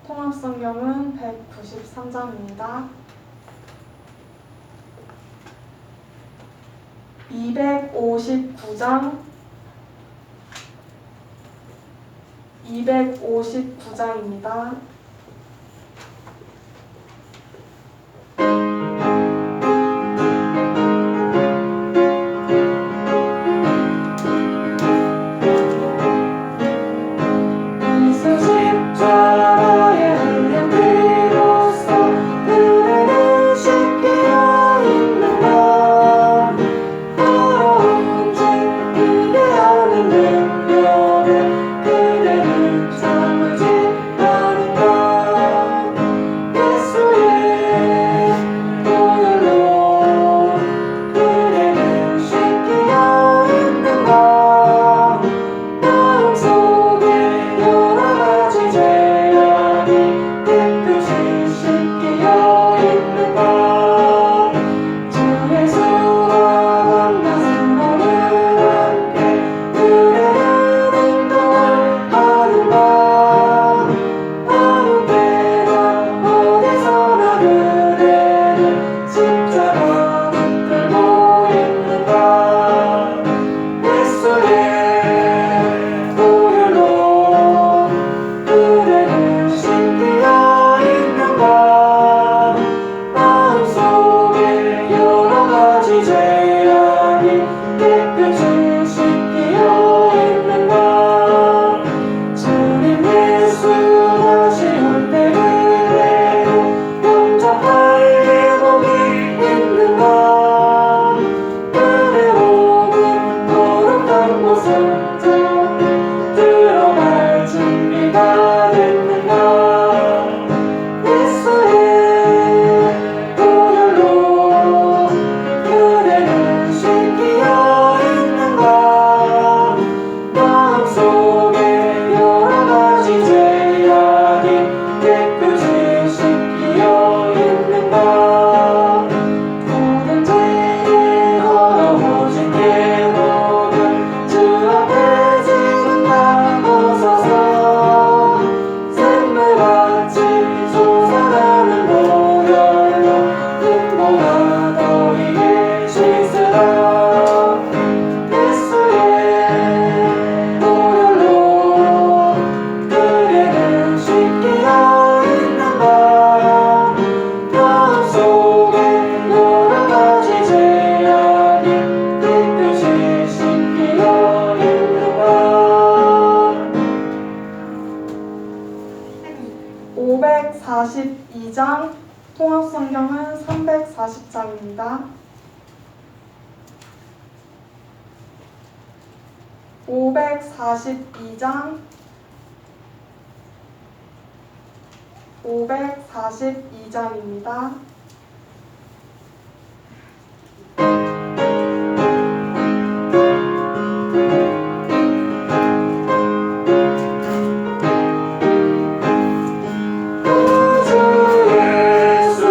통합성경은 193장입니다. 259장 259장입니다. 통합성경은 340장입니다. 542장 542장입니다. 의심할 수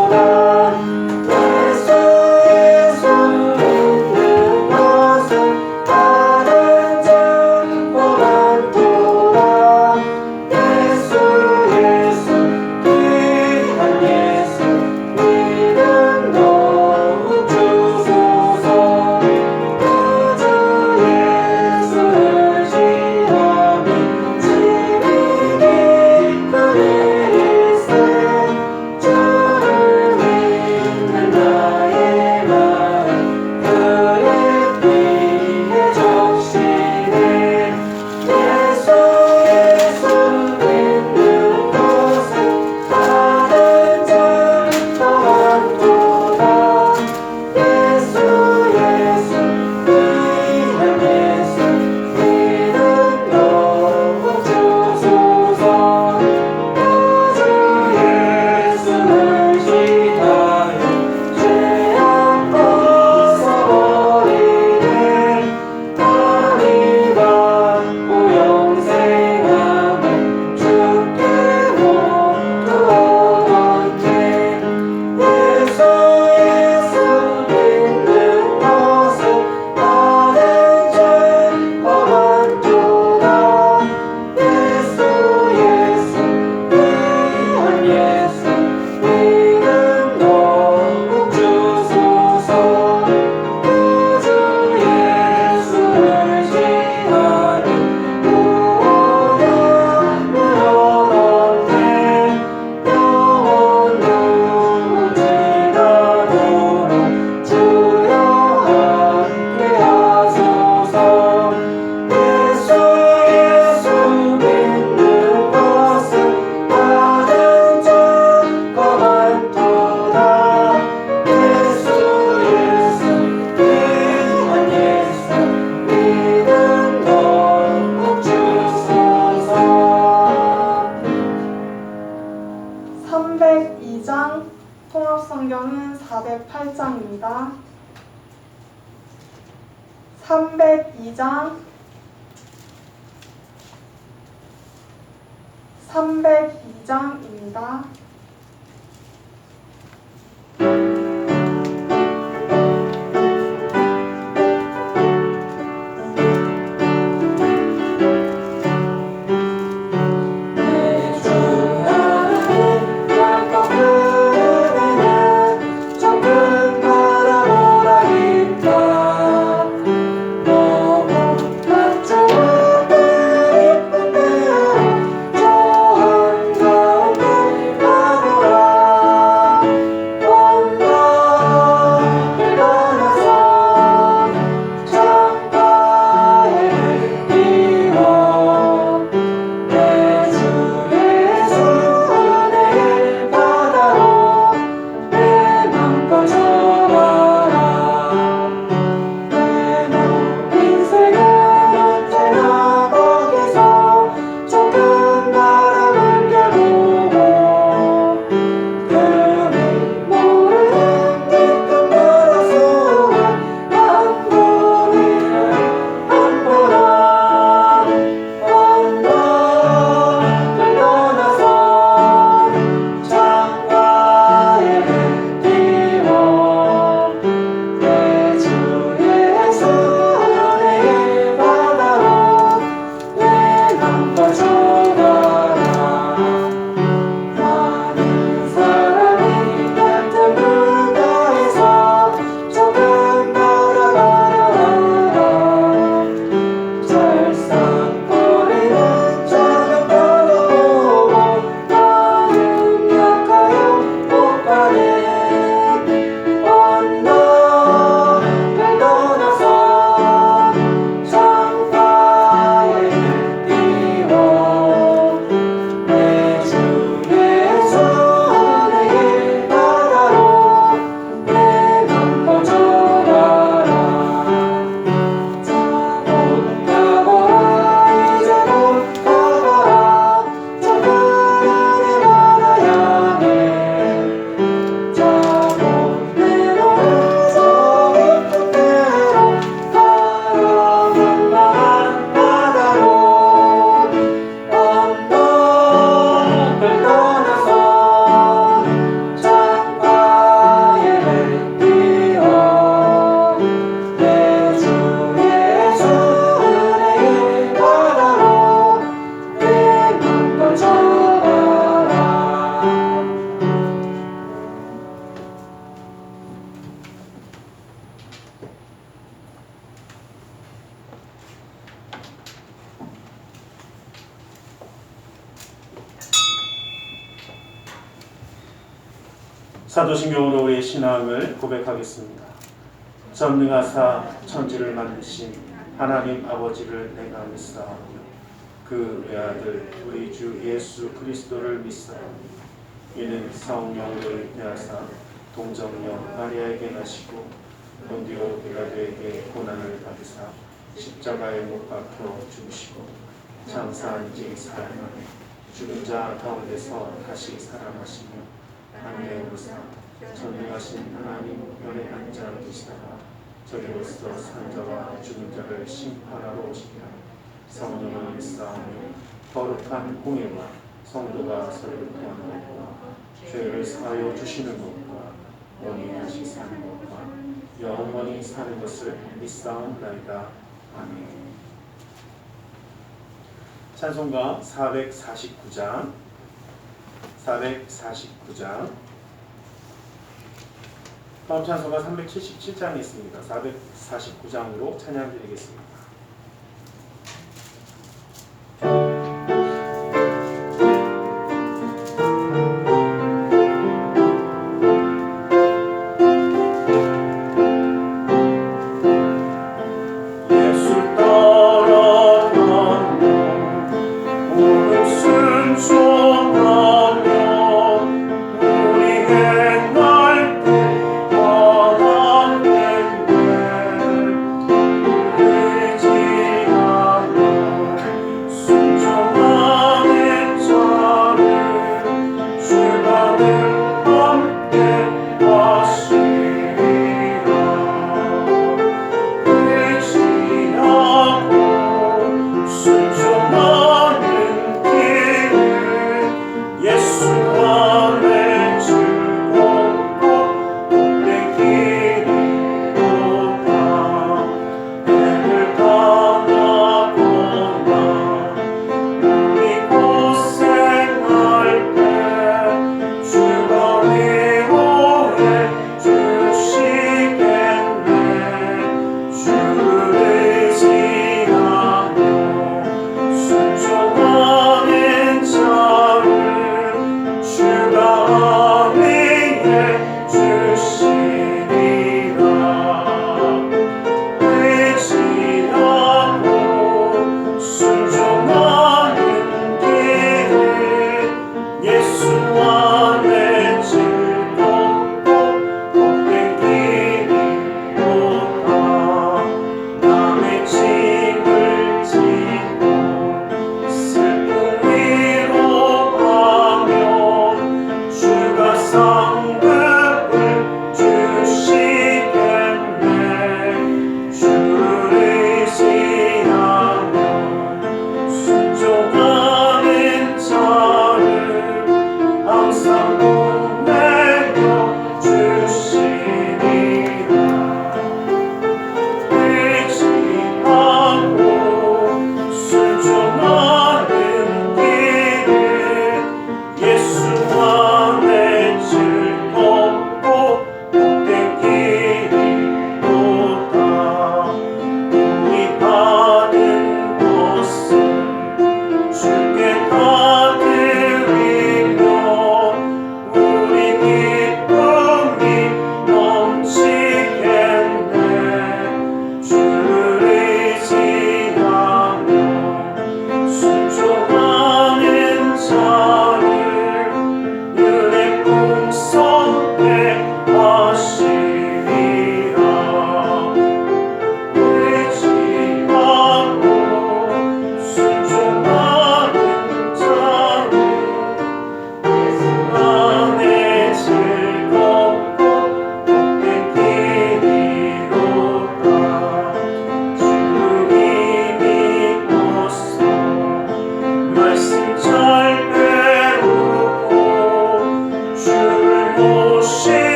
없도다. 302장 통합성경은 408장입니다. 302장 302장입니다. 사도신경으로 우리의 신앙을 고백하겠습니다. 전능하사 천지를 만드신 하나님 아버지를 내가 믿사오며 그 외아들 우리 주 예수 그리스도를 믿사오며 이는 성령으로 잉태하사 동정녀 마리아에게 나시고 본디오 빌라도에게 고난을 받으사 십자가에 못 박혀 죽으시고 장사한 지 사흘만에 죽은 자 가운데서 다시 살아나시며 하늘에 오르사 전능하신 하나님 우편에 앉아 계시다가 저리로서 산 자와 죽은 자를 심판하러 오시리라. 성령을 믿사오며 거룩한 공예와 성도가 서로를 통하는 것과 죄를 사하여 주시는 것과 영이 다시 사는 것과 영원히 사는 것을 믿사옵나이다. 아멘. 찬송가 449장 다음 찬송가 377장이 있습니다. 449장으로 찬양드리겠습니다. 그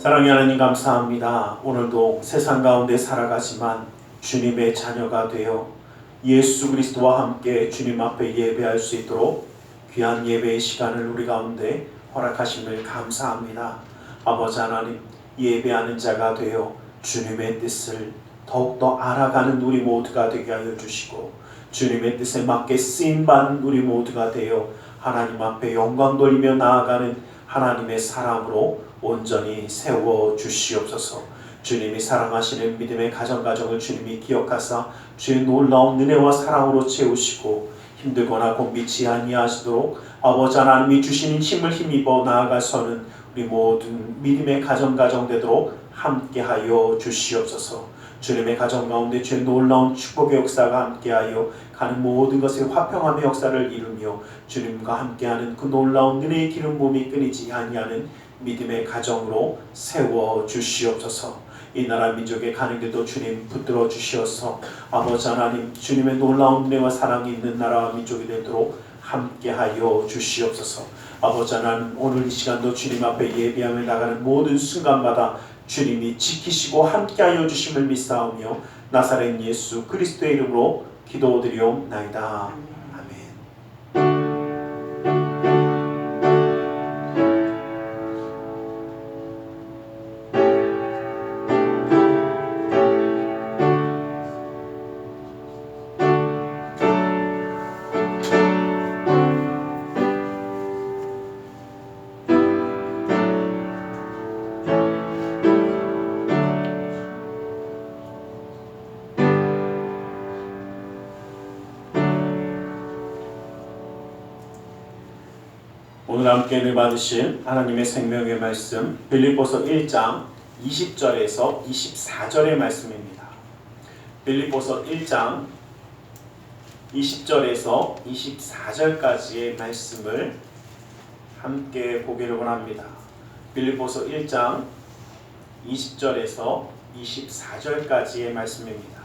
사랑의 하나님 감사합니다. 오늘도 세상 가운데 살아가지만 주님의 자녀가 되어 예수 그리스도와 함께 주님 앞에 예배할 수 있도록 귀한 예배의 시간을 우리 가운데 허락하심을 감사합니다. 아버지 하나님, 예배하는 자가 되어 주님의 뜻을 더욱더 알아가는 우리 모두가 되게 하여 주시고, 주님의 뜻에 맞게 쓰임받는 우리 모두가 되어 하나님 앞에 영광 돌리며 나아가는 하나님의 사람으로 온전히 세워 주시옵소서. 주님이 사랑하시는 믿음의 가정을 주님이 기억하사 주의 놀라운 은혜와 사랑으로 채우시고, 힘들거나 곤비치 아니하시도록 아버지 하나님이 주시는 힘을 힘입어 나아가서는 우리 모든 믿음의 가정 되도록 함께하여 주시옵소서. 주님의 가정 가운데 주의 놀라운 축복의 역사가 함께하여 가는 모든 것에 화평함의 역사를 이루며 주님과 함께하는 그 놀라운 은혜의 기름 부음이 끊이지 아니하는 믿음의 가정으로 세워 주시옵소서. 이 나라 민족의 가는 길도 주님 붙들어 주시어서 아버지 하나님, 주님의 놀라운 은혜와 사랑이 있는 나라와 민족이 되도록 함께하여 주시옵소서. 아버지 하나님, 오늘 이 시간도 주님 앞에 예배하며 나가는 모든 순간마다 주님이 지키시고 함께하여 주심을 믿사오며 나사렛 예수 그리스도의 이름으로 기도드리옵나이다. 아멘. 오늘 함께 은혜 받으실 하나님의 생명의 말씀, 빌립보서 1장 20절에서 24절의 말씀입니다. 빌립보서 1장 20절에서 24절까지의 말씀을 함께 보기를 원합니다. 빌립보서 1장 20절에서 24절까지의 말씀입니다.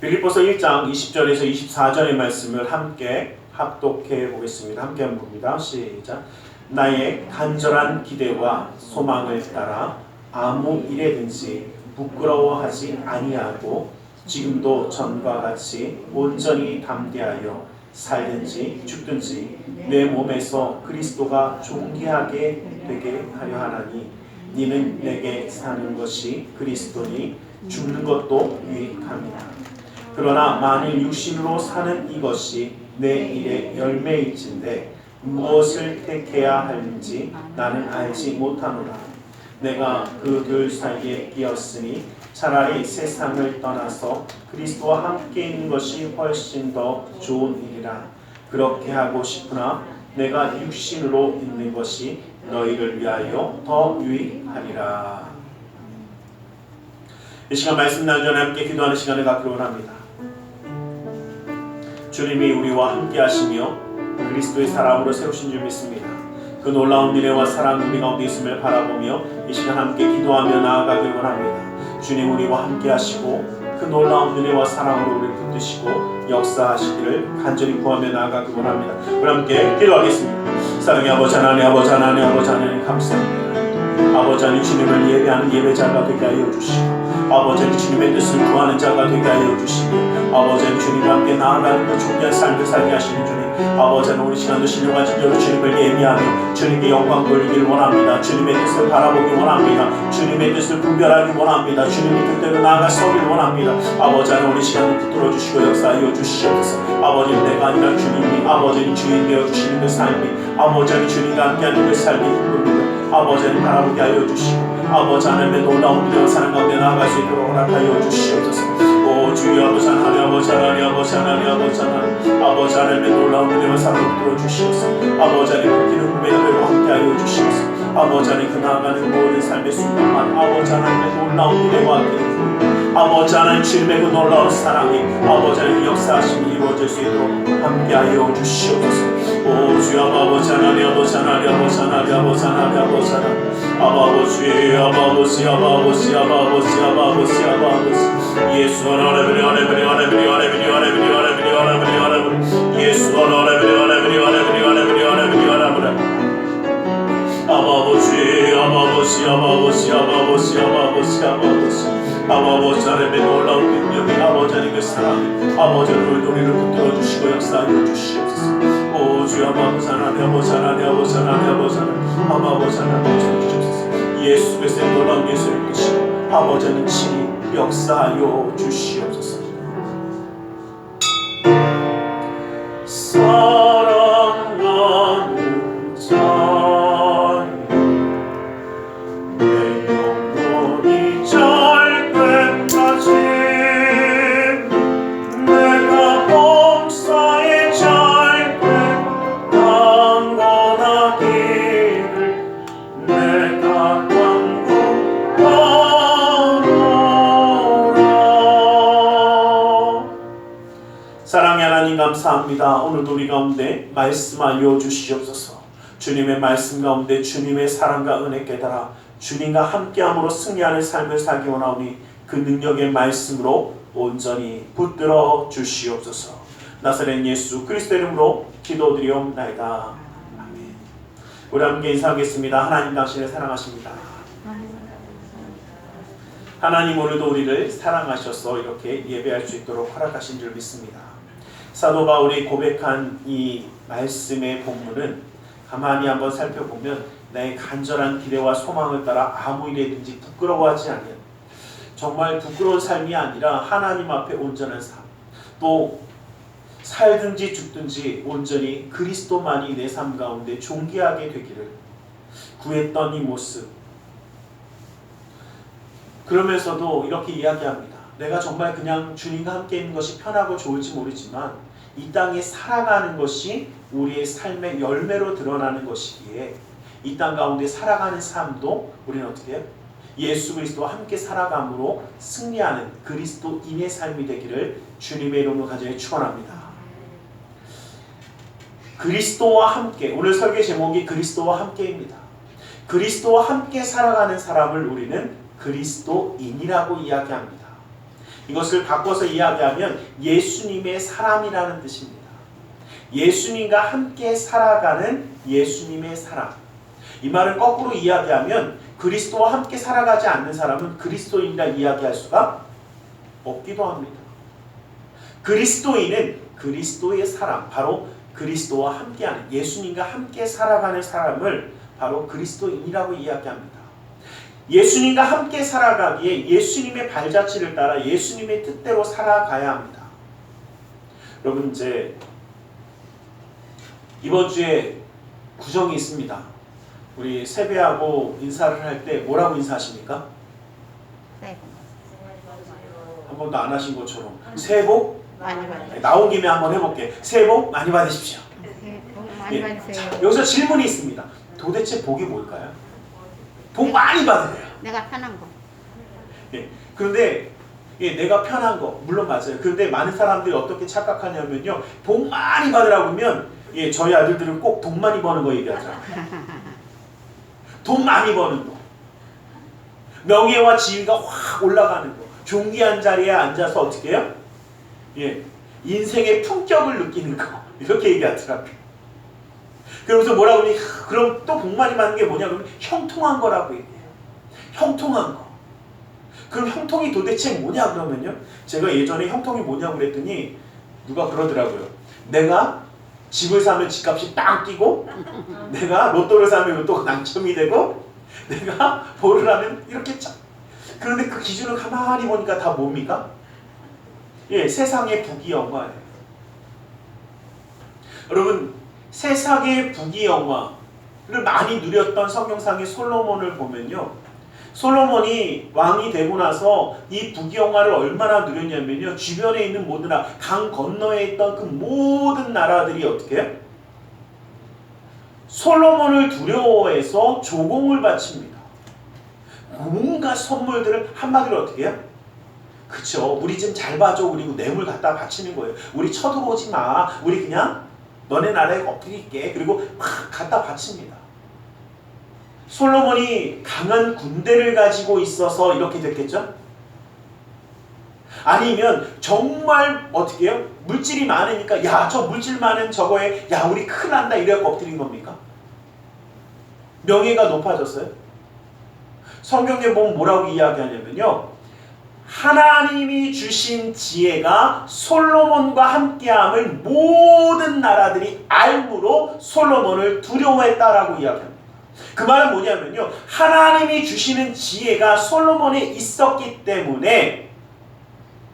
빌립보서 1장 20절에서 24절의 말씀을 함께 합독해 보겠습니다. 함께 한번 봅니다. 시작. 나의 간절한 기대와 소망을 따라 아무 일에든지 부끄러워하지 아니하고 지금도 전과 같이 온전히 담대하여 살든지 죽든지 내 몸에서 그리스도가 존귀하게 되게 하려 하나니 니는 내게 사는 것이 그리스도니 죽는 것도 유익함이라. 그러나 만일 육신으로 사는 이것이 내 일의 열매일진데 무엇을 택해야 하는지 나는 알지 못하노라. 내가 그 둘 사이에 끼었으니 차라리 세상을 떠나서 그리스도와 함께 있는 것이 훨씬 더 좋은 일이라. 그렇게 하고 싶으나 내가 육신으로 있는 것이 너희를 위하여 더 유익하리라. 이 시간 말씀 나누기 전에 함께 기도하는 시간을 갖기로 원합니다. 주님이 우리와 함께 하시며 그리스도의 사람으로 세우신 줄 믿습니다. 그 놀라운 미래와 사랑 우리 가운데 있음을 바라보며 이 시간 함께 기도하며 나아가길 원합니다. 주님 우리와 함께 하시고 그 놀라운 은혜와 사랑으로 우리를 붙드시고 역사하시기를 간절히 구하며 나아가길 원합니다. 우리 함께 기도하겠습니다. 사랑의 아버지 하나님, 아버지 하나님, 아버지 하나님 감사합니다. 아버지 하나님 주님을 예배하는 예배자가 되게 하여 주시고 아버지 하나님 주님의 뜻을 구하는 자가 되게 하여 주시고 아버지 하나님 주님과 함께 나아가는 그 존귀한 삶을 살게 하시는 주님, 아버지 하나님 우리 시간도 신령한 진정으로 주님을 예비하며 주님께 영광 돌리기를 원합니다. 주님의 뜻을 바라보기 원합니다. 주님의 뜻을 분별하기 원합니다. 주님의 뜻대로 나아가 서기를 원합니다. 아버지 하나님 우리 시간을 붙들어 주시고 역사하여 주시옵소서. 아버지 내가 아니라 주님이 아버지 주인 되어 주시는 그 삶이 아버지 하나님 주님과 함께하는 그 삶이 기쁩니다. 아버지 하나님 바라보게 하여 주시고 아버지 하나님의 놀라운 은혜와 사랑 가운데 나아갈 수 있도록 허락하여 주시옵소서. 오 주여 아버지 하나님, 아버지 하나님, 아버지 하나님, 아버지 하나님, 아버지 하나님의 놀라운 은혜와 사랑을 붙들어 주시옵소서. 아버지 하나님 끊기는 꿈에도 함께하여 주시옵소서. 아버지 하나님 그 나아가는 모든 삶의 순간만 아버지 하나님의 놀라운 은혜와 함께 아버지 하나님 주님의 그 놀라운 사랑이 아버지 하나님 역사하심이 이루어질 수 있도록 함께하여 주시옵소서. 오 주여 아버지 하나님, 아버지 하나님, 아버지 하나님, 아버지 하나님, 아버지 하나님, 아버지, 아버지, 아버지, 아버지, 아버지, 아버지. 예수 하나님, 하나님, 하나님, 하나님, 하나님, 하나님, 하나님, 하나님, 예수 하나님, 하나님, 하나님, 하나님, 하나님, 하나님. 아버지, 아버지, 아버지, 아버지, 아버지, 아버지. 아버지 하나님의 놀라운 능력이 아버지 하나님의 사랑이 아버지 하나님의 우리를 붙들어 주시고 역사하여 주시옵소서. 오 주여 아버지 하나님, 아버지 하나님, 아버지 하나님, 아버지 하나님, 아버지 하나님 주시옵소서. 예수 그리스도의 놀라운 예수를 믿으시고 아버지 하나님 친히 역사하여 주시옵소서. 사랑하는 자 사랑의 하나님 감사합니다. 오늘도 우리 가운데 말씀하여 주시옵소서. 주님의 말씀 가운데 주님의 사랑과 은혜 깨달아 주님과 함께함으로 승리하는 삶을 살기 원하오니 그 능력의 말씀으로 온전히 붙들어 주시옵소서. 나사렛 예수 그리스도 이름으로 기도드리옵나이다. 아멘. 우리 함께 인사하겠습니다. 하나님 당신을 사랑하십니다. 하나님 오늘도 우리를 사랑하셔서 이렇게 예배할 수 있도록 허락하신 줄 믿습니다. 사도 바울이 고백한 이 말씀의 본문은 가만히 한번 살펴보면 나의 간절한 기대와 소망을 따라 아무 일에든지 부끄러워하지 않는, 정말 부끄러운 삶이 아니라 하나님 앞에 온전한 삶, 또 살든지 죽든지 온전히 그리스도만이 내 삶 가운데 존귀하게 되기를 구했던 이 모습, 그러면서도 이렇게 이야기합니다. 내가 정말 그냥 주님과 함께 있는 것이 편하고 좋을지 모르지만 이 땅에 살아가는 것이 우리의 삶의 열매로 드러나는 것이기에 이 땅 가운데 살아가는 삶도 우리는 어떻게 해요? 예수 그리스도와 함께 살아감으로 승리하는 그리스도인의 삶이 되기를 주님의 이름으로 간절히 축원합니다. 그리스도와 함께, 오늘 설교 제목이 그리스도와 함께입니다. 그리스도와 함께 살아가는 사람을 우리는 그리스도인이라고 이야기합니다. 이것을 바꿔서 이야기하면 예수님의 사람이라는 뜻입니다. 예수님과 함께 살아가는 예수님의 사람, 이 말을 거꾸로 이야기하면 그리스도와 함께 살아가지 않는 사람은 그리스도인이라 이야기할 수가 없기도 합니다. 그리스도인은 그리스도의 사람, 바로 그리스도와 함께하는, 예수님과 함께 살아가는 사람을 바로 그리스도인이라고 이야기합니다. 예수님과 함께 살아가기에 예수님의 발자취를 따라 예수님의 뜻대로 살아가야 합니다. 여러분, 이제 이번 주에 구정이 있습니다. 우리 세배하고 인사를 할 때 뭐라고 인사하십니까? 네. 한 번도 안 하신 것처럼 새해 복 많이 받으세요. 나온 김에 한번 해볼게. 새해 복 많이 받으십시오. 복 많이 받으세요. 여기서 질문이 있습니다. 도대체 복이 뭘까요? 복 많이 받으래요. 내가 편한 거. 그런데 내가 편한 거 물론 맞아요. 그런데 많은 사람들이 어떻게 착각하냐면요, 복 많이 받으라고 하면 저희 아들들은 꼭 돈 많이 버는 거 얘기하잖아요. 돈 많이 버는 거, 명예와 지위가 확 올라가는 거, 존귀한 자리에 앉아서 어떻게 해요? 인생의 품격을 느끼는 거, 이렇게 얘기하더라고요. 그러면서 뭐라고 하니, 그럼 또 복 많이 받는 게 뭐냐 그러면 형통한 거라고 얘기해요. 형통한 거. 그럼 형통이 도대체 뭐냐 그러면요, 제가 예전에 형통이 뭐냐고 그랬더니 누가 그러더라고요. 내가 집을 사면 집값이 빵 뛰고, 내가 로또를 사면 로또가 당첨이 되고, 내가 뭐를 하면 이렇게 참. 그런데 그 기준을 가만히 보니까 다 뭡니까? 세상의 부귀영화예요. 여러분, 세상의 부귀영화를 많이 누렸던 성경상의 솔로몬을 보면요, 솔로몬이 왕이 되고 나서 이 부귀영화를 얼마나 누렸냐면요, 주변에 있는 모든 강 건너에 있던 그 모든 나라들이 어떻게 해요? 솔로몬을 두려워해서 조공을 바칩니다. 온갖 선물들을 한마디로 어떻게 해요? 그쵸, 우리 좀 잘 봐줘, 그리고 뇌물 갖다 바치는 거예요. 우리 쳐들어오지 마, 우리 그냥 너네 나라에 엎드릴게, 그리고 막 갖다 바칩니다. 솔로몬이 강한 군대를 가지고 있어서 이렇게 됐겠죠? 아니면 정말 어떻게 해요? 물질이 많으니까, 야, 저 물질 많은 저거에, 야, 우리 큰일 난다, 이래갖고 엎드린 겁니까? 명예가 높아졌어요? 성경에 보면 뭐라고 이야기하냐면요, 하나님이 주신 지혜가 솔로몬과 함께함을 모든 나라들이 알므로 솔로몬을 두려워했다라고 이야기합니다. 그 말은 뭐냐면요, 하나님이 주시는 지혜가 솔로몬에 있었기 때문에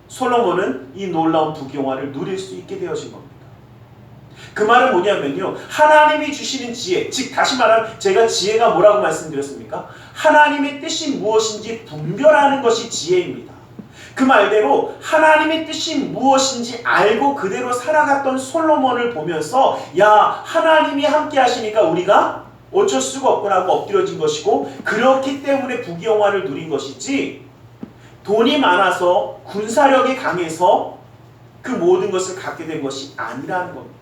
솔로몬은 이 놀라운 부귀영화를 누릴 수 있게 되어진 겁니다. 그 말은 뭐냐면요, 하나님이 주시는 지혜, 즉 다시 말하면 제가 지혜가 뭐라고 말씀드렸습니까? 하나님의 뜻이 무엇인지 분별하는 것이 지혜입니다. 그 말대로 하나님의 뜻이 무엇인지 알고 그대로 살아갔던 솔로몬을 보면서, 야, 하나님이 함께 하시니까 우리가 어쩔 수가 없구나 하고 엎드려진 것이고, 그렇기 때문에 부귀영화를 누린 것이지, 돈이 많아서 군사력이 강해서 그 모든 것을 갖게 된 것이 아니라는 겁니다.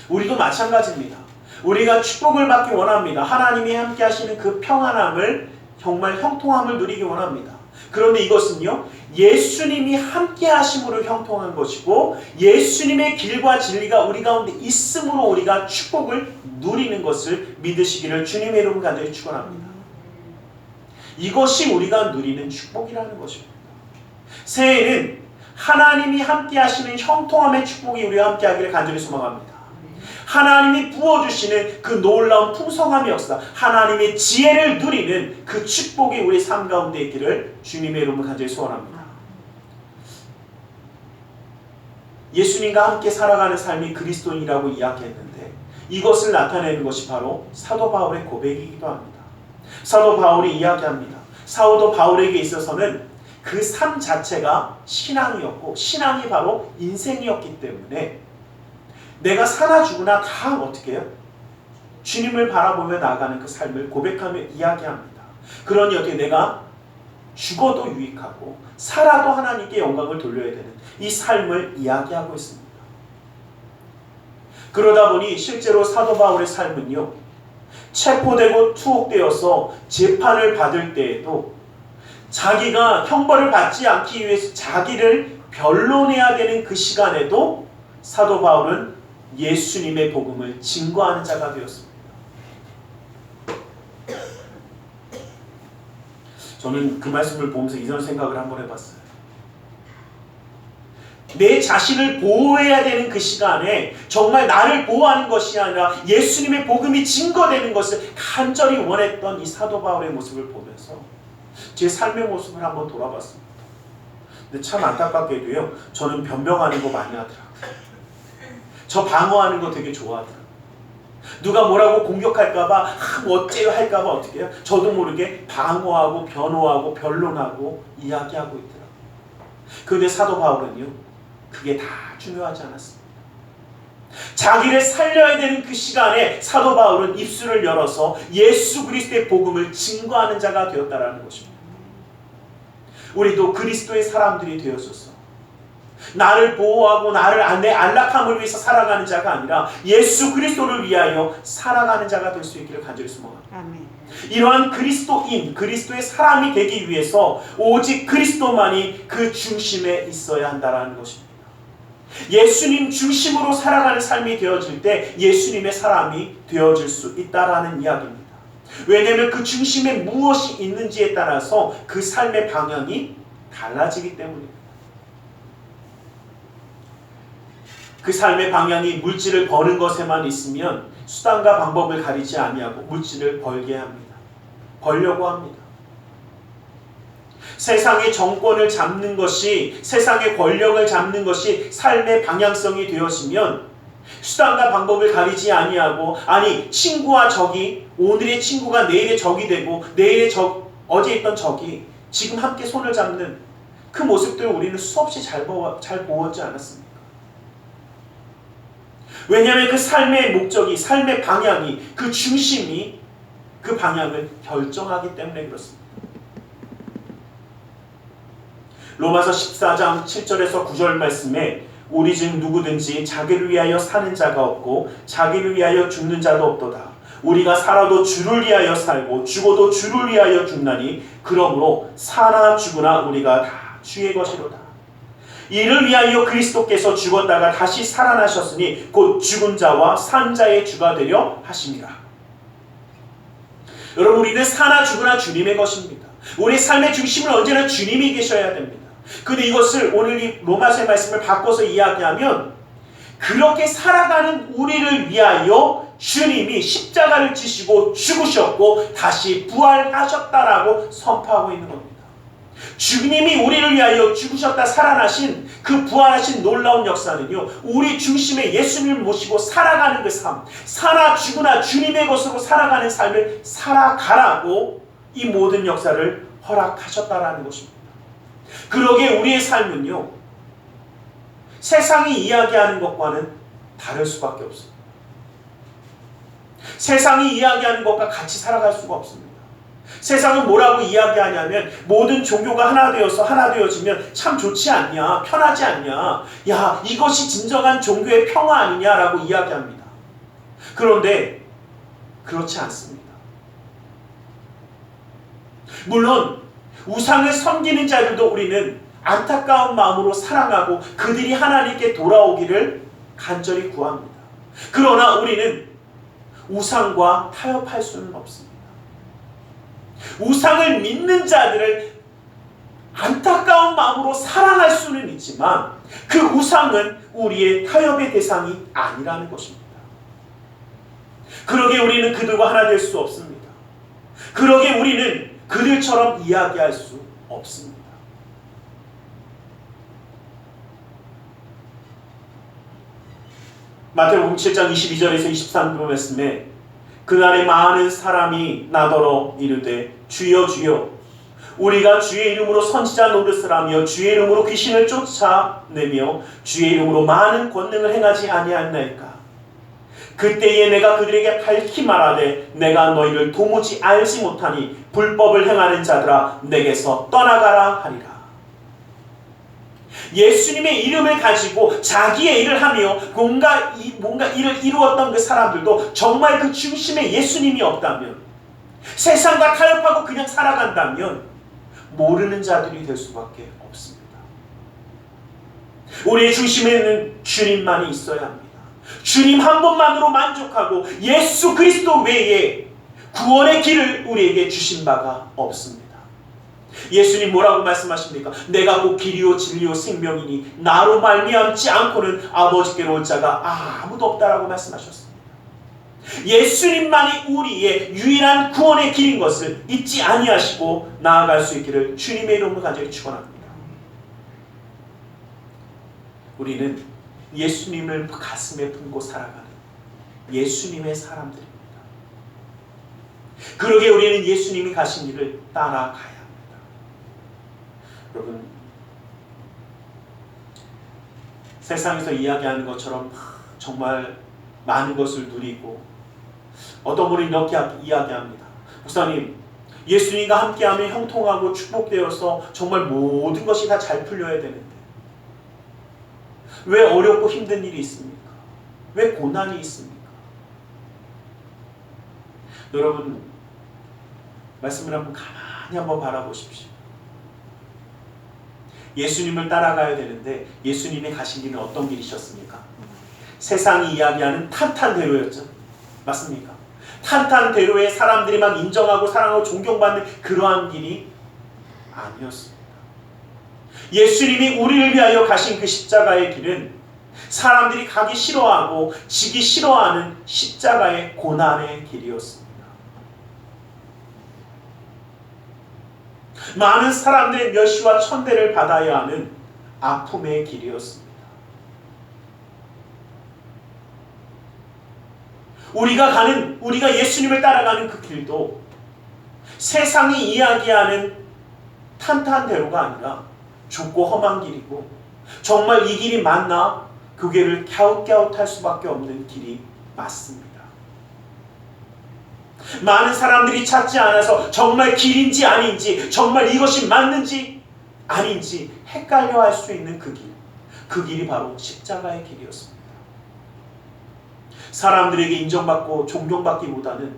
우리도 마찬가지입니다. 우리가 축복을 받기 원합니다. 하나님이 함께 하시는 그 평안함을, 정말 형통함을 누리기 원합니다. 그런데 이것은요, 예수님이 함께 하심으로 형통한 것이고, 예수님의 길과 진리가 우리 가운데 있음으로 우리가 축복을 누리는 것을 믿으시기를 주님의 이름으로 간절히 축원합니다. 이것이 우리가 누리는 축복이라는 것입니다. 새해에는 하나님이 함께 하시는 형통함의 축복이 우리와 함께 하기를 간절히 소망합니다. 하나님이 부어주시는 그 놀라운 풍성함의 역사, 하나님의 지혜를 누리는 그 축복이 우리 삶 가운데 있기를 주님의 이름으로 간절히 소원합니다. 예수님과 함께 살아가는 삶이 그리스도인이라고 이야기했는데, 이것을 나타내는 것이 바로 사도 바울의 고백이기도 합니다. 사도 바울이 이야기합니다. 사도 바울에게 있어서는 그 삶 자체가 신앙이었고, 신앙이 바로 인생이었기 때문에 내가 사나 죽으나 다 어떻게 해요? 주님을 바라보며 나아가는 그 삶을 고백하며 이야기합니다. 그러니 어떻게 내가 죽어도 유익하고 살아도 하나님께 영광을 돌려야 되는 이 삶을 이야기하고 있습니다. 그러다 보니 실제로 사도 바울의 삶은요, 체포되고 투옥되어서 재판을 받을 때에도 자기가 형벌을 받지 않기 위해서 자기를 변론해야 되는 그 시간에도 사도 바울은 예수님의 복음을 증거하는 자가 되었습니다. 저는 그 말씀을 보면서 이런 생각을 한번 해봤어요. 내 자신을 보호해야 되는 그 시간에 정말 나를 보호하는 것이 아니라 예수님의 복음이 증거되는 것을 간절히 원했던 이 사도 바울의 모습을 보면서 제 삶의 모습을 한번 돌아봤습니다. 근데 참 안타깝게도요, 저는 변명하는 거 많이 하더라고요. 저 방어하는 거 되게 좋아하더라고요. 누가 뭐라고 공격할까봐, 뭐 어째요 할까봐 어떻게 해요? 저도 모르게 방어하고 변호하고 변론하고 이야기하고 있더라고요. 그런데 사도 바울은요, 그게 다 중요하지 않았습니다. 자기를 살려야 되는 그 시간에 사도 바울은 입술을 열어서 예수 그리스도의 복음을 증거하는 자가 되었다라는 것입니다. 우리도 그리스도의 사람들이 되어줘서 나를 보호하고 나를 내 안락함을 위해서 살아가는 자가 아니라 예수 그리스도를 위하여 살아가는 자가 될 수 있기를 간절히 소망합니다. 아멘. 이러한 그리스도인, 그리스도의 사람이 되기 위해서 오직 그리스도만이 그 중심에 있어야 한다는 것입니다. 예수님 중심으로 살아가는 삶이 되어질 때 예수님의 사람이 되어질 수 있다라는 이야기입니다. 왜냐하면 그 중심에 무엇이 있는지에 따라서 그 삶의 방향이 달라지기 때문입니다. 그 삶의 방향이 물질을 버는 것에만 있으면 수단과 방법을 가리지 아니하고 물질을 벌게 합니다. 벌려고 합니다. 세상의 정권을 잡는 것이, 세상의 권력을 잡는 것이 삶의 방향성이 되어지면 수단과 방법을 가리지 아니하고, 아니 친구와 적이, 오늘의 친구가 내일의 적이 되고 내일의 어제 있던 적이 지금 함께 손을 잡는 그 모습들을 우리는 수없이 잘 보았지 않았습니까? 왜냐하면 그 삶의 목적이, 삶의 방향이, 그 중심이 그 방향을 결정하기 때문에 그렇습니다. 로마서 14장 7절에서 9절 말씀에 우리 중 누구든지 자기를 위하여 사는 자가 없고 자기를 위하여 죽는 자도 없도다. 우리가 살아도 주를 위하여 살고 죽어도 주를 위하여 죽나니 그러므로 사나 죽으나 우리가 다 주의 것이로다. 이를 위하여 그리스도께서 죽었다가 다시 살아나셨으니 곧 죽은 자와 산 자의 주가 되려 하심이라. 여러분, 우리는 사나 죽으나 주님의 것입니다. 우리 삶의 중심은 언제나 주님이 계셔야 됩니다. 근데 이것을 오늘 이 로마서의 말씀을 바꿔서 이야기하면 그렇게 살아가는 우리를 위하여 주님이 십자가를 지시고 죽으셨고 다시 부활하셨다라고 선포하고 있는 겁니다. 주님이 우리를 위하여 죽으셨다 살아나신 그 부활하신 놀라운 역사는요, 우리 중심에 예수님을 모시고 살아가는 그 삶, 사나 죽으나 주님의 것으로 살아가는 삶을 살아가라고 이 모든 역사를 허락하셨다라는 것입니다. 그러기에 우리의 삶은요, 세상이 이야기하는 것과는 다를 수밖에 없습니다. 세상이 이야기하는 것과 같이 살아갈 수가 없습니다. 세상은 뭐라고 이야기하냐면 모든 종교가 하나 되어서 하나 되어지면 참 좋지 않냐, 편하지 않냐, 야 이것이 진정한 종교의 평화 아니냐라고 이야기합니다. 그런데 그렇지 않습니다. 물론 우상을 섬기는 자들도 우리는 안타까운 마음으로 사랑하고 그들이 하나님께 돌아오기를 간절히 구합니다. 그러나 우리는 우상과 타협할 수는 없습니다. 우상을 믿는 자들을 안타까운 마음으로 사랑할 수는 있지만 그 우상은 우리의 타협의 대상이 아니라는 것입니다. 그러기에 우리는 그들과 하나 될 수 없습니다. 그러기에 우리는 그들처럼 이야기할 수 없습니다. 마태복음 7장 22절에서 23절 말씀에 그날에 많은 사람이 나더러 이르되 주여 주여 우리가 주의 이름으로 선지자 노릇을 하며 주의 이름으로 귀신을 쫓아내며 주의 이름으로 많은 권능을 행하지 아니하였나이까. 그때에 내가 그들에게 밝히 말하되 내가 너희를 도무지 알지 못하니 불법을 행하는 자들아 내게서 떠나가라 하리라. 예수님의 이름을 가지고 자기의 일을 하며 뭔가 일을 이루었던 그 사람들도 정말 그 중심에 예수님이 없다면, 세상과 타협하고 그냥 살아간다면 모르는 자들이 될 수밖에 없습니다. 우리의 중심에는 주님만이 있어야 합니다. 주님 한 분만으로 만족하고 예수 그리스도 외에 구원의 길을 우리에게 주신 바가 없습니다. 예수님 뭐라고 말씀하십니까? 내가 곧 길이요 진리요 생명이니 나로 말미암지 않고는 아버지께로 올 자가 아무도 없다라고 말씀하셨습니다. 예수님만이 우리의 유일한 구원의 길인 것을 잊지 아니하시고 나아갈 수 있기를 주님의 이름으로 간절히 축원합니다. 우리는 예수님을 가슴에 품고 살아가는 예수님의 사람들입니다. 그러기에 우리는 예수님이 가신 길을 따라가야 합니다. 여러분, 세상에서 이야기하는 것처럼 정말 많은 것을 누리고 어떤 분은 이렇게 이야기합니다. 목사님, 예수님과 함께하면 형통하고 축복되어서 정말 모든 것이 다 잘 풀려야 되는데 왜 어렵고 힘든 일이 있습니까? 왜 고난이 있습니까? 여러분, 말씀을 가만히 한번 바라보십시오. 예수님을 따라가야 되는데 예수님이 가신 길은 어떤 길이셨습니까? 세상이 이야기하는 탄탄대로였죠. 맞습니까? 탄탄대로의 사람들이 막 인정하고 사랑하고 존경받는 그러한 길이 아니었습니다. 예수님이 우리를 위하여 가신 그 십자가의 길은 사람들이 가기 싫어하고 지기 싫어하는 십자가의 고난의 길이었습니다. 많은 사람들의 멸시와 천대를 받아야 하는 아픔의 길이었습니다. 우리가 예수님을 따라가는 그 길도 세상이 이야기하는 탄탄대로가 아니라 좁고 험한 길이고 정말 이 길이 맞나? 그 길을 갸웃갸웃할 수밖에 없는 길이 맞습니다. 많은 사람들이 찾지 않아서 정말 길인지 아닌지, 정말 이것이 맞는지 아닌지 헷갈려 할 수 있는 그 길. 그 길이 바로 십자가의 길이었습니다. 사람들에게 인정받고 존경받기보다는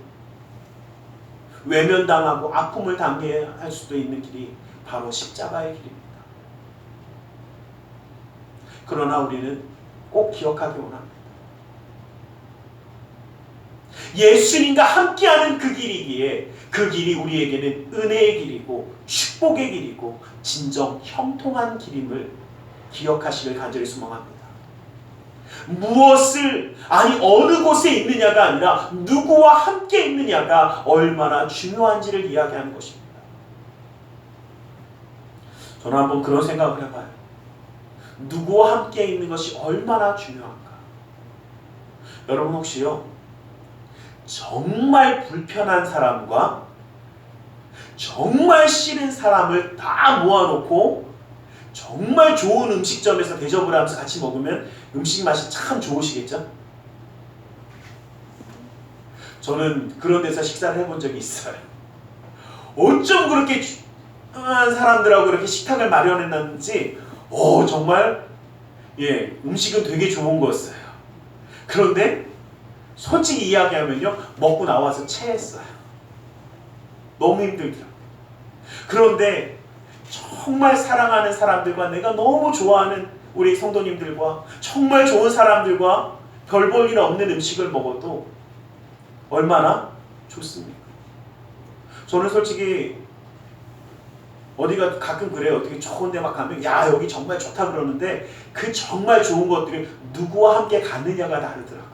외면당하고 아픔을 당해야 할 수도 있는 길이 바로 십자가의 길입니다. 그러나 우리는 꼭 기억하기 원합니다. 예수님과 함께하는 그 길이기에 그 길이 우리에게는 은혜의 길이고 축복의 길이고 진정 형통한 길임을 기억하시길 간절히 소망합니다. 무엇을 어느 곳에 있느냐가 아니라 누구와 함께 있느냐가 얼마나 중요한지를 이야기하는 것입니다. 저는 한번 그런 생각을 해봐요. 누구와 함께 있는 것이 얼마나 중요한가. 여러분 혹시요 정말 불편한 사람과 정말 싫은 사람을 다 모아놓고 정말 좋은 음식점에서 대접을 하면서 같이 먹으면 음식 맛이 참 좋으시겠죠? 저는 그런 데서 식사를 해본 적이 있어요. 어쩜 그렇게 중요한 사람들하고 그렇게 식탁을 마련했는지 정말 음식은 되게 좋은 거였어요. 그런데 솔직히 이야기하면요 먹고 나와서 체했어요. 너무 힘들더라고요. 그런데 정말 사랑하는 사람들과 내가 너무 좋아하는 우리 성도님들과 정말 좋은 사람들과 별 볼 일 없는 음식을 먹어도 얼마나 좋습니까? 저는 솔직히 어디가 가끔 그래요. 어떻게 좋은 데 막 가면 야 여기 정말 좋다 그러는데 그 정말 좋은 것들이 누구와 함께 갔느냐가 다르더라고요.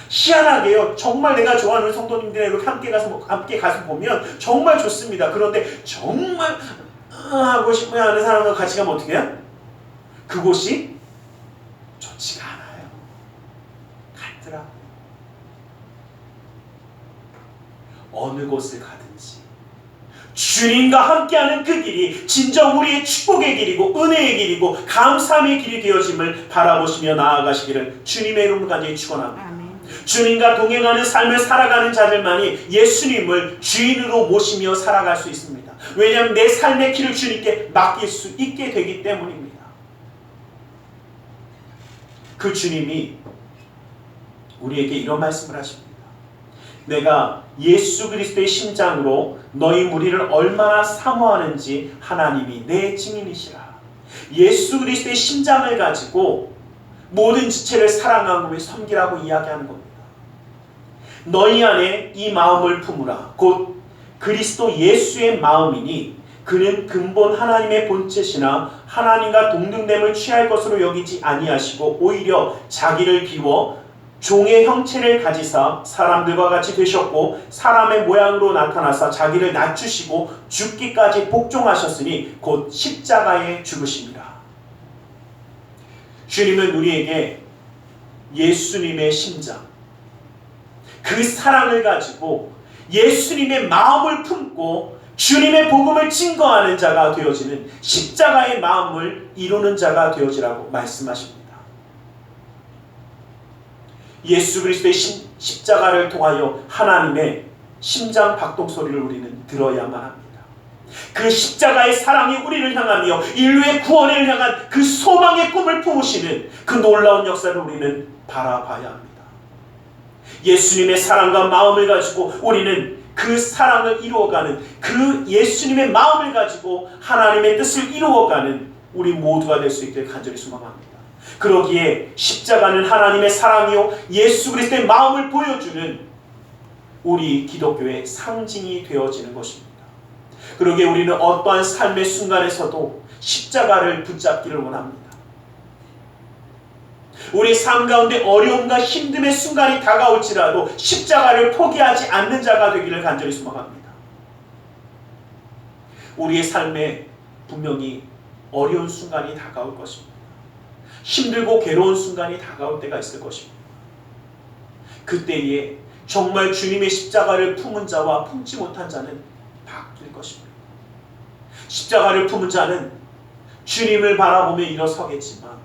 희한하게요. 정말 내가 좋아하는 성도님들이랑 이렇게 함께 가서 보면 정말 좋습니다. 그런데 정말 하고 싶어 하는 사람과 같이 가면 어떻게 해요? 그곳이 좋지가 않아요. 같더라고요. 어느 곳을 가든지 주님과 함께하는 그 길이 진정 우리의 축복의 길이고 은혜의 길이고 감사함의 길이 되어짐을 바라보시며 나아가시기를 주님의 이름으로 간절히 축원합니다. 아멘. 주님과 동행하는 삶을 살아가는 자들만이 예수님을 주인으로 모시며 살아갈 수 있습니다. 왜냐하면 내 삶의 길을 주님께 맡길 수 있게 되기 때문입니다. 그 주님이 우리에게 이런 말씀을 하십니다. 내가 예수 그리스도의 심장으로 너희 무리를 얼마나 사모하는지 하나님이 내 증인이시라. 예수 그리스도의 심장을 가지고 모든 지체를 사랑하고 섬기라고 이야기하는 겁니다. 너희 안에 이 마음을 품으라. 곧 그리스도 예수의 마음이니 그는 근본 하나님의 본체시나 하나님과 동등됨을 취할 것으로 여기지 아니하시고 오히려 자기를 비워 종의 형체를 가지사 사람들과 같이 되셨고 사람의 모양으로 나타나사 자기를 낮추시고 죽기까지 복종하셨으니 곧 십자가에 죽으심이라. 주님은 우리에게 예수님의 심장, 그 사랑을 가지고 예수님의 마음을 품고 주님의 복음을 증거하는 자가 되어지는 십자가의 마음을 이루는 자가 되어지라고 말씀하십니다. 예수 그리스도의 십자가를 통하여 하나님의 심장 박동 소리를 우리는 들어야만 합니다. 그 십자가의 사랑이 우리를 향하며 인류의 구원을 향한 그 소망의 꿈을 품으시는 그 놀라운 역사를 우리는 바라봐야 합니다. 예수님의 사랑과 마음을 가지고 우리는 그 사랑을 이루어가는, 그 예수님의 마음을 가지고 하나님의 뜻을 이루어가는 우리 모두가 될 수 있기를 간절히 소망합니다. 그러기에 십자가는 하나님의 사랑이요 예수 그리스도의 마음을 보여주는 우리 기독교의 상징이 되어지는 것입니다. 그러기에 우리는 어떠한 삶의 순간에서도 십자가를 붙잡기를 원합니다. 우리 삶 가운데 어려움과 힘듦의 순간이 다가올지라도 십자가를 포기하지 않는 자가 되기를 간절히 소망합니다. 우리의 삶에 분명히 어려운 순간이 다가올 것입니다. 힘들고 괴로운 순간이 다가올 때가 있을 것입니다. 그때에 정말 주님의 십자가를 품은 자와 품지 못한 자는 바뀔 것입니다. 십자가를 품은 자는 주님을 바라보며 일어서겠지만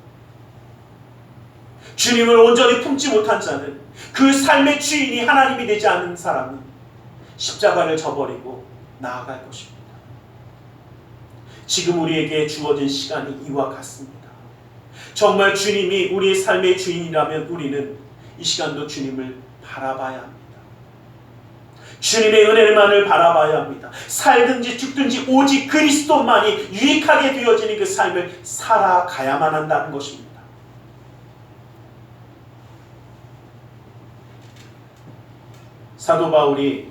주님을 온전히 품지 못한 자는, 그 삶의 주인이 하나님이 되지 않는 사람은 십자가를 저버리고 나아갈 것입니다. 지금 우리에게 주어진 시간이 이와 같습니다. 정말 주님이 우리의 삶의 주인이라면 우리는 이 시간도 주님을 바라봐야 합니다. 주님의 은혜만을 바라봐야 합니다. 살든지 죽든지 오직 그리스도만이 유익하게 되어지는 그 삶을 살아가야만 한다는 것입니다. 사도 바울이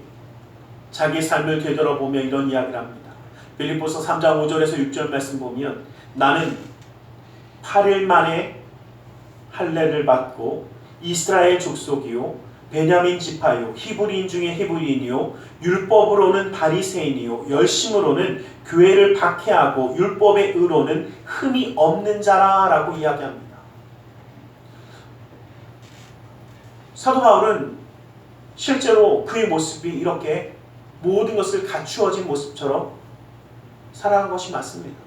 자기 삶을 되돌아보며 이런 이야기를 합니다. 빌립보서 3장 5절에서 6절 말씀 보면 나는 8일 만에 할례를 받고 이스라엘 족속이요 베냐민 지파요 히브리인 중에 히브리인이요 율법으로는 바리새인이요 열심으로는 교회를 박해하고 율법의 의로는 흠이 없는 자라라고 이야기합니다. 사도 바울은 실제로 그의 모습이 이렇게 모든 것을 갖추어진 모습처럼 살아간 것이 맞습니다.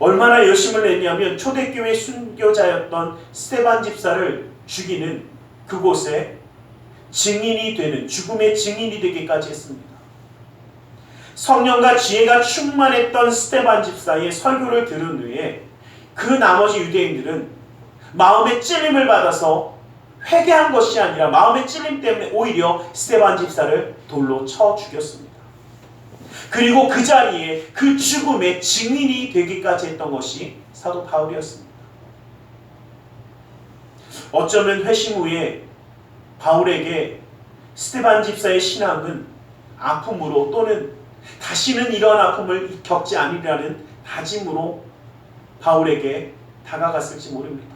얼마나 열심을 냈냐면 초대교회 순교자였던 스데반 집사를 죽이는 그곳에 증인이 되는, 죽음의 증인이 되기까지 했습니다. 성령과 지혜가 충만했던 스데반 집사의 설교를 들은 후에 그 나머지 유대인들은 마음의 찔림을 받아서 회개한 것이 아니라 마음의 찔림 때문에 오히려 스데반 집사를 돌로 쳐 죽였습니다. 그리고 그 자리에 그 죽음의 증인이 되기까지 했던 것이 사도 바울이었습니다. 어쩌면 회심 후에 바울에게 스데반 집사의 신앙은 아픔으로 또는 다시는 이러한 아픔을 겪지 않으리라는 다짐으로 바울에게 다가갔을지 모릅니다.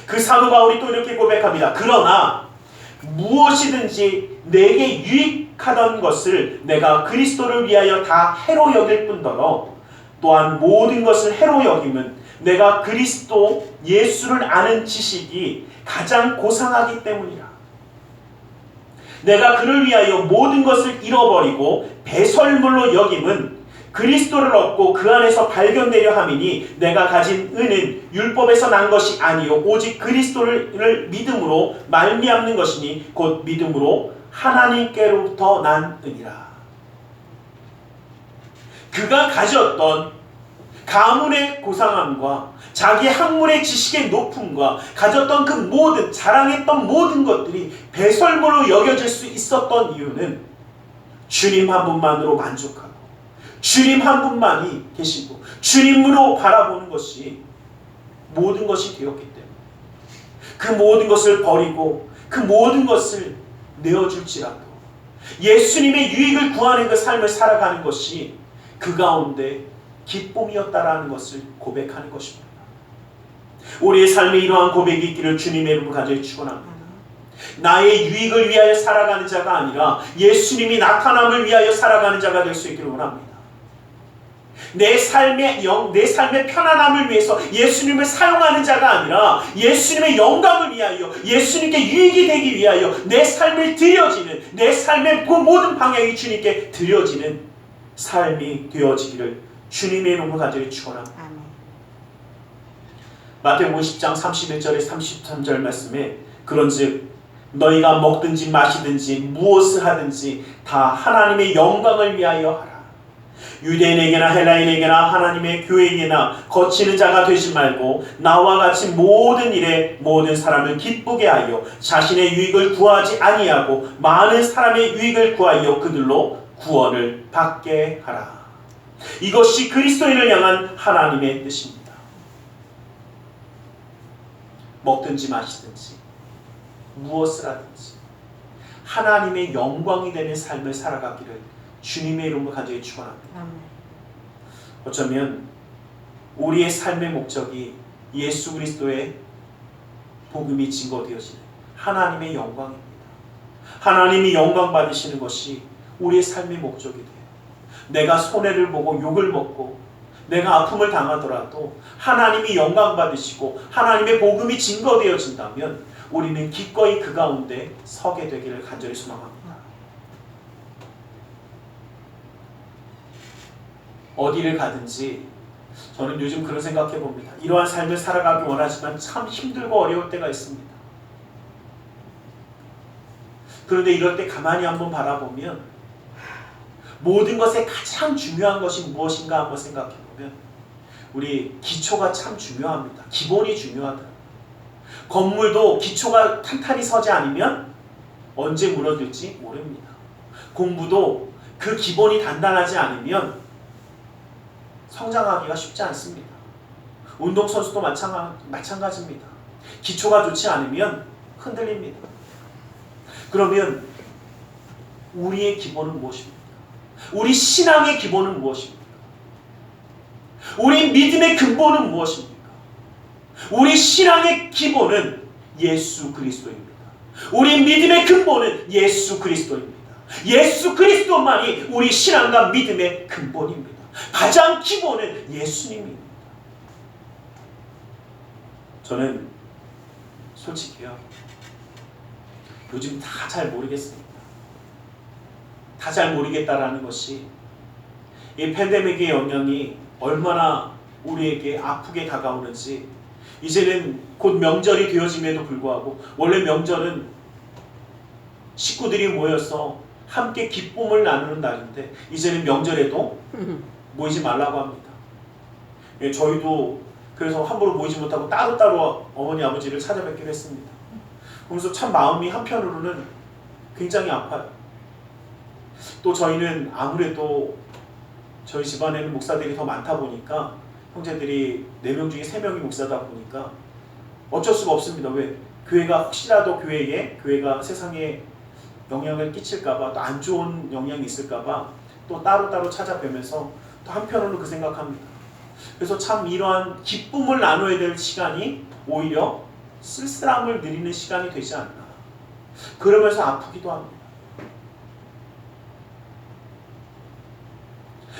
그 사도 바울이 또 이렇게 고백합니다. 그러나 무엇이든지 내게 유익하던 것을 내가 그리스도를 위하여 다 해로 여길 뿐더러 또한 모든 것을 해로 여김은 내가 그리스도 예수를 아는 지식이 가장 고상하기 때문이라. 내가 그를 위하여 모든 것을 잃어버리고 배설물로 여김은 그리스도를 얻고 그 안에서 발견되려 함이니 내가 가진 은은 율법에서 난 것이 아니요 오직 그리스도를 믿음으로 말미암는 것이니 곧 믿음으로 하나님께로부터 난 은이라. 그가 가졌던 가문의 고상함과 자기 학문의 지식의 높음과 가졌던 그 모든 자랑했던 모든 것들이 배설물로 여겨질 수 있었던 이유는 주님 한 분만으로 만족하고 주님 한 분만이 계시고 주님으로 바라보는 것이 모든 것이 되었기 때문에 그 모든 것을 버리고 그 모든 것을 내어줄지라도 예수님의 유익을 구하는 그 삶을 살아가는 것이 그 가운데 기쁨이었다라는 것을 고백하는 것입니다. 우리의 삶에 이러한 고백이 있기를 주님의 이름으로 간절히 축원합니다. 나의 유익을 위하여 살아가는 자가 아니라 예수님이 나타남을 위하여 살아가는 자가 될 수 있기를 원합니다. 내 삶의 편안함을 위해서 예수님을 사용하는 자가 아니라 예수님의 영광을 위하여, 예수님께 유익이 되기 위하여 내 삶을 드려지는, 내 삶의 그 모든 방향이 주님께 드려지는 삶이 되어지기를 주님의 이름으로 간절히 축원합니다. 아멘. 마태복음 10장 31절에 33절 말씀에 그런즉 너희가 먹든지 마시든지 무엇을 하든지 다 하나님의 영광을 위하여 하라. 유대인에게나 헬라인에게나 하나님의 교회에게나 거치는 자가 되지 말고 나와 같이 모든 일에 모든 사람을 기쁘게 하여 자신의 유익을 구하지 아니하고 많은 사람의 유익을 구하여 그들로 구원을 받게 하라. 이것이 그리스도인을 향한 하나님의 뜻입니다. 먹든지 마시든지 무엇을 하든지 하나님의 영광이 되는 삶을 살아가기를 주님의 이름으로 간절히 축원합니다. 아멘. 어쩌면 우리의 삶의 목적이 예수 그리스도의 복음이 증거되어지는 하나님의 영광입니다. 하나님이 영광 받으시는 것이 우리의 삶의 목적이 돼요. 내가 손해를 보고 욕을 먹고 내가 아픔을 당하더라도 하나님이 영광 받으시고 하나님의 복음이 증거되어진다면 우리는 기꺼이 그 가운데 서게 되기를 간절히 소망합니다. 어디를 가든지 저는 요즘 그런 생각해 봅니다. 이러한 삶을 살아가기 원하지만 참 힘들고 어려울 때가 있습니다. 그런데 이럴 때 가만히 한번 바라보면 모든 것에 가장 중요한 것이 무엇인가 한번 생각해 보면 우리 기초가 참 중요합니다. 기본이 중요하더라고요. 건물도 기초가 탄탄히 서지 않으면 언제 무너질지 모릅니다. 공부도 그 기본이 단단하지 않으면 성장하기가 쉽지 않습니다. 운동선수도 마찬가지입니다. 기초가 좋지 않으면 흔들립니다. 그러면 우리의 기본은 무엇입니까? 우리 신앙의 기본은 무엇입니까? 우리 믿음의 근본은 무엇입니까? 우리 신앙의 기본은 예수 그리스도입니다. 우리 믿음의 근본은 예수 그리스도입니다. 예수 그리스도만이 우리 신앙과 믿음의 근본입니다. 가장 기본은 예수님입니다. 저는 솔직히요, 요즘 다 잘 모르겠습니다. 다 잘 모르겠다라는 것이 이 팬데믹의 영향이 얼마나 우리에게 아프게 다가오는지 이제는 곧 명절이 되어짐에도 불구하고 원래 명절은 식구들이 모여서 함께 기쁨을 나누는 날인데 이제는 명절에도 모이지 말라고 합니다. 예, 저희도 그래서 함부로 모이지 못하고 따로따로 어머니 아버지를 찾아뵙기로 했습니다. 그래서 참 마음이 한편으로는 굉장히 아파요. 또 저희는 아무래도 저희 집안에는 목사들이 더 많다 보니까 형제들이 4명 중에 3명이 목사다 보니까 어쩔 수가 없습니다. 왜? 교회가 혹시라도 교회가 세상에 영향을 끼칠까봐 또 안 좋은 영향이 있을까봐 또 따로따로 찾아뵈면서 또 한편으로 그 생각합니다. 그래서 참 이러한 기쁨을 나눠야 될 시간이 오히려 쓸쓸함을 누리는 시간이 되지 않나. 그러면서 아프기도 합니다.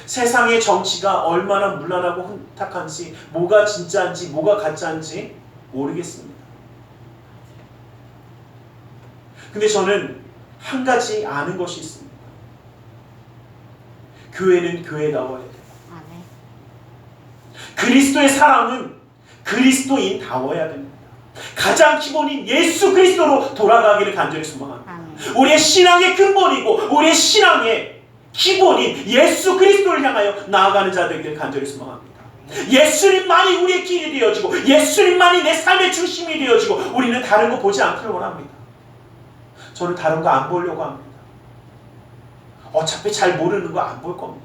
세상의 정치가 얼마나 문란하고 혼탁한지, 뭐가 진짜인지 뭐가 가짜인지 모르겠습니다. 근데 저는 한 가지 아는 것이 있습니다. 교회는 교회다워야 돼요. 아멘. 그리스도의 사랑은 그리스도인다워야 됩니다. 가장 기본인 예수 그리스도로 돌아가기를 간절히 소망합니다. 아멘. 우리의 신앙의 근본이고 우리의 신앙의 기본인 예수 그리스도를 향하여 나아가는 자들에게 간절히 소망합니다. 예수님만이 우리의 길이 되어지고 예수님만이 내 삶의 중심이 되어지고 우리는 다른 거 보지 않기를 원합니다. 저는 다른 거 안 보려고 합니다. 어차피 잘 모르는 거 안 볼 겁니다.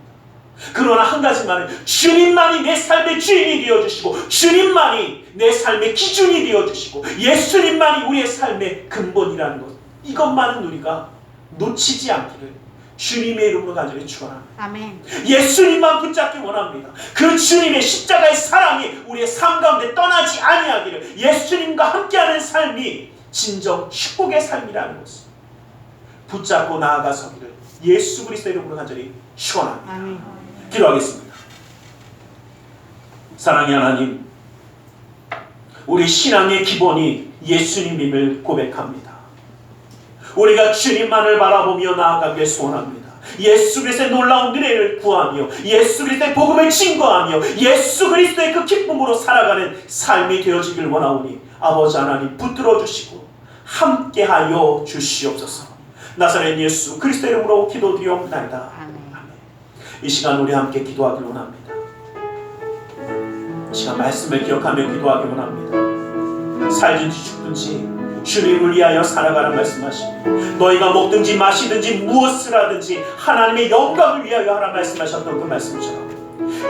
그러나 한 가지만은 주님만이 내 삶의 주인이 되어주시고 주님만이 내 삶의 기준이 되어주시고 예수님만이 우리의 삶의 근본이라는 것, 이것만은 우리가 놓치지 않기를 주님의 이름으로 간절히 축원합니다. 아멘. 예수님만 붙잡기 원합니다. 그 주님의 십자가의 사랑이 우리의 삶 가운데 떠나지 아니하기를, 예수님과 함께하는 삶이 진정 축복의 삶이라는 것을 붙잡고 나아가서기를 예수 그리스도의 이름으로 간절히 축원합니다. 아멘. 기도하겠습니다. 사랑의 하나님, 우리 신앙의 기본이 예수님임을 고백합니다. 우리가 주님만을 바라보며 나아가길 소원합니다. 예수 그리스도의 놀라운 은혜를 구하며 예수 그리스도의 복음을 증거하며 예수 그리스도의 그 기쁨으로 살아가는 삶이 되어지길 원하오니 아버지 하나님 붙들어 주시고 함께하여 주시옵소서. 나사렛 예수 그리스도의 이름으로 기도드리옵나이다. 아멘. 이 시간 우리 함께 기도하길 원합니다. 이 시간 말씀을 기억하며 기도하길 원합니다. 살든지 죽든지 주님을 위하여 살아가라 말씀하시니, 너희가 먹든지 마시든지 무엇을 하든지 하나님의 영광을 위하여 하라 말씀하셨던 그 말씀처럼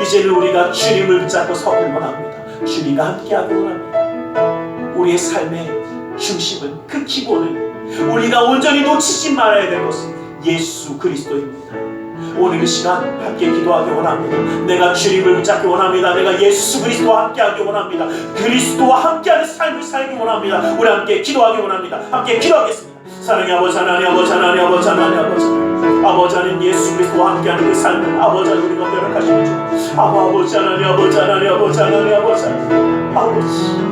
이제는 우리가 주님을 붙잡고 서길 원합니다. 주님과 함께하길 원합니다. 우리의 삶의 중심은, 그 기본은 우리가 온전히 놓치지 말아야 될 것은 예수 그리스도입니다. 오늘 이 시간 함께 기도하기 원합니다. 내가 주님을 붙잡기 원합니다. 내가 예수 그리스도와 함께하기 원합니다. 그리스도와 함께하는 삶을 살기 원합니다. 우리 함께 기도하기 원합니다. 함께 기도하겠습니다. 사랑의 아버지 하나님, 아버지 하나님, 아버지 하나님, 아버지 하나님, 아버지 하나님, 예수 그리스도와 함께하는 그 삶을 아버지 하나님 우리가 허락하시는 줄 아버지 하나님, 아버지 하나님, 아버지 하나님, 아버지 하나님,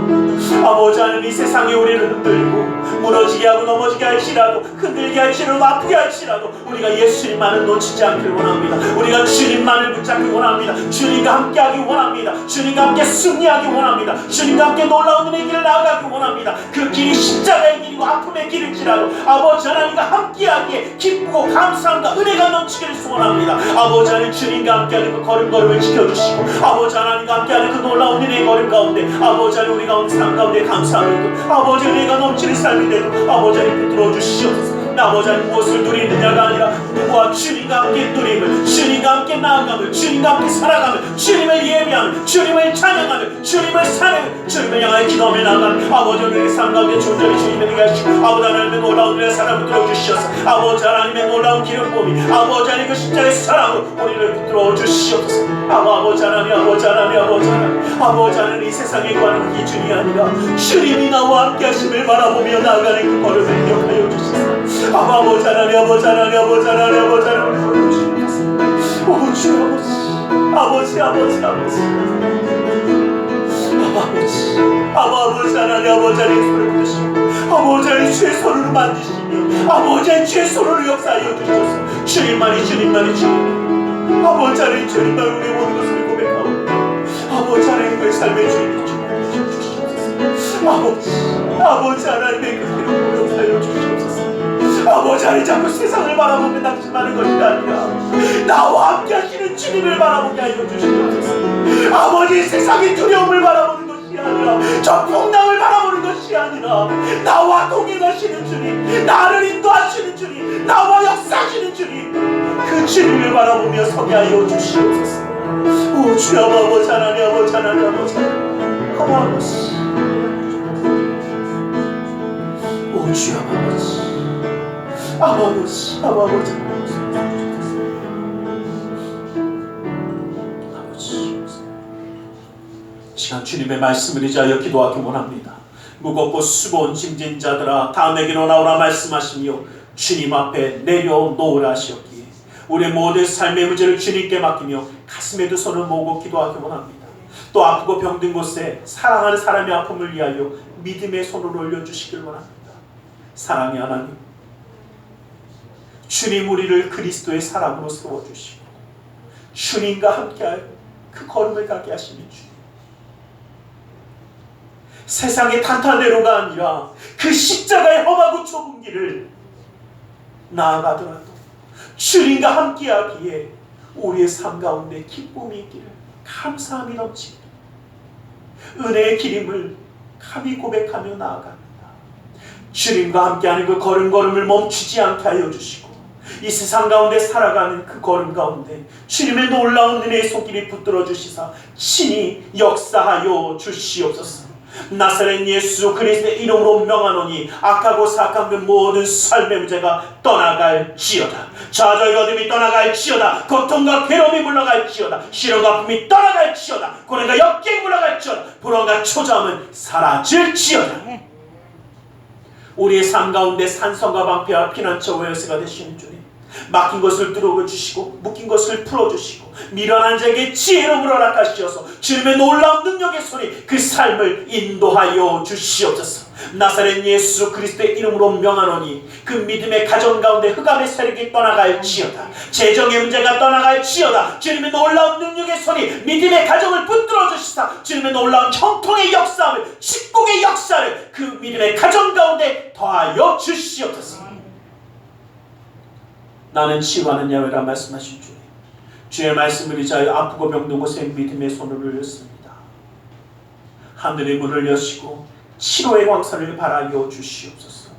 아버지 하나님, 이 세상에 우리를 흔들고 무너지게 하고 넘어지게 할지라도, 흔들게 할지라도, 아프게 할지라도 우리가 예수님만을 놓치지 않기를 원합니다. 우리가 주님만을 붙잡기 원합니다. 주님과 함께하기 원합니다. 주님과 함께 승리하기 원합니다. 주님과 함께 놀라운 은혜의 길을 나아가기 원합니다. 그 길이 십자가의 길이고 아픔의 길일지라도 아버지 하나님과 함께하기에 기쁘고 감사함과 은혜가 넘치기를 소원합니다. 아버지 하나님, 주님과 함께하는 그 걸음걸음을 지켜주시고 아버지 하나님과 함께하는 그 놀라운 은혜의 걸음 가운데 아버지 하나님 우리가 오늘 삶 가운데 감사하고 아버지 은혜가 넘치는 삶이 되고 아버지 하나님 붙들어 주시옵소서. 아버지 하나님 무엇을 누리느냐가 아니라 누구와 주님과 함께 누림을, 주님과 함께 나아감을, 주님과 함께 살아감을, 주님을 예배하며 주님을 찬양하며 주님을 사랑하며 주님을 향하여 기도하며 나아가는 아버지 우리의 삶 가운데 존재를 주님에 되게 하시고 아버지 하나님의 놀라운 은혜의 사랑을 붙들어 주시옵소서. 아버지 하나님의 놀라운 기름 부음이 아버지 하나님 그 십자가의 사랑으로 우리를 붙들어 주시옵소서. 아버지 하나님, 아버지 하나님, 아버지 하나님, 아버지 하나님, 이 세상에 관한 기준이 아니라 주님이 나와 함께 하심을 바라보며 나아가는 그 걸음을 기억하여 주시옵소서. 아버지 하나님, 아버지 하나님, 아버지 하나님, 아버지 하나님, 주시옵소서. 오 주 아버지, 아버지, 아버지, 아버지, 아버지 하나님, 아버지 하나님 손을 붙드시고 아버지 하나님 주의 손으로 만지시며 아버지 하나님 주의 손으로 역사하여 주시옵소서. 주님만이 주님만이 주님, 아버지 하나님 주님만 우리의 모든 것을 고백하고 아버지 하나님 그의 삶의 주님이 주시옵소서. 아버지 하나님의 그 이름으로 역사하여 주시옵소서. 아버지 하나님 자꾸 세상을 바라보며 낙심하는 것이 아니라 나와 함께 하시는 주님을 바라보게 하여 주시옵소서. 아버지 세상의 두려움을 바라보는 것이 아니라 저 풍랑을 바라보는 것이 아니라 나와 동행하시는 주님, 나를 인도하시는 주님, 나와 역사하시는 주님, 그 주님을 바라보며 서게 하여 주시옵소서. 오 주여 아버지 하나님, 아버지 하나님, 아버지 하나님, 아버지, 오 주여 아버지, 아버지, 아버지, 아버지, 시간 주님의 말씀을 의지하여 기도하기 원합니다. 무겁고 수고온 짐진 자들아 다 내게로 나오라 말씀하시며 주님 앞에 내려놓으라 하시었기에 우리의 모든 삶의 문제를 주님께 맡기며 가슴에 두 손을 모으고 기도하기 원합니다. 또 아프고 병든 곳에 사랑하는 사람의 아픔을 위하여 믿음의 손을 올려주시길 원합니다. 사랑의 하나님, 주님 우리를 그리스도의 사랑으로 세워주시고 주님과 함께하여 그 걸음을 가게 하시는 주님, 세상의 탄탄대로가 아니라 그 십자가의 험하고 좁은 길을 나아가더라도 주님과 함께하기에 우리의 삶 가운데 기쁨이 있기를, 감사함이 넘치기를, 은혜의 기림을 감히 고백하며 나아갑니다. 주님과 함께하는 그 걸음걸음을 멈추지 않게 하여 주시고 이 세상 가운데 살아가는 그 걸음 가운데 주님의 놀라운 은혜의 손길이 붙들어 주시사 신이 역사하여 주시옵소서. 나사렛 예수 그리스도의 이름으로 명하노니 악하고 사악한 그 모든 삶의 문제가 떠나갈지어다. 좌절과 어둠이 떠나갈지어다. 고통과 괴로움이 물러갈지어다. 시련과 아픔이 떠나갈지어다. 고난과 역경이 물러갈지어다. 불안과 초조함은 사라질지어다. 우리의 삶 가운데 산성과 방패와 피난처 외여세가 되시는 주님, 막힌 것을 뚫어 주시고 묶인 것을 풀어주시고 미련한 자에게 지혜로 물어락하시어서 주님의 놀라운 능력의 손이 그 삶을 인도하여 주시옵소서. 나사렛 예수 그리스도의 이름으로 명하노니 그 믿음의 가정 가운데 흑암의 세력이 떠나갈지어다. 재정의 문제가 떠나갈지어다. 주님의 놀라운 능력의 손이 믿음의 가정을 붙들어 주시사 주님의 놀라운 형통의 역사를, 축복의 역사를 그 믿음의 가정 가운데 더하여 주시옵소서. 나는 치유하는 야훼라 말씀하신 주님, 주의 말씀을 의지하여 아프고 병든 곳에 믿음의 손을 올렸습니다. 하늘의 문을 여시고 치료의 광선을 발하여 주시옵소서.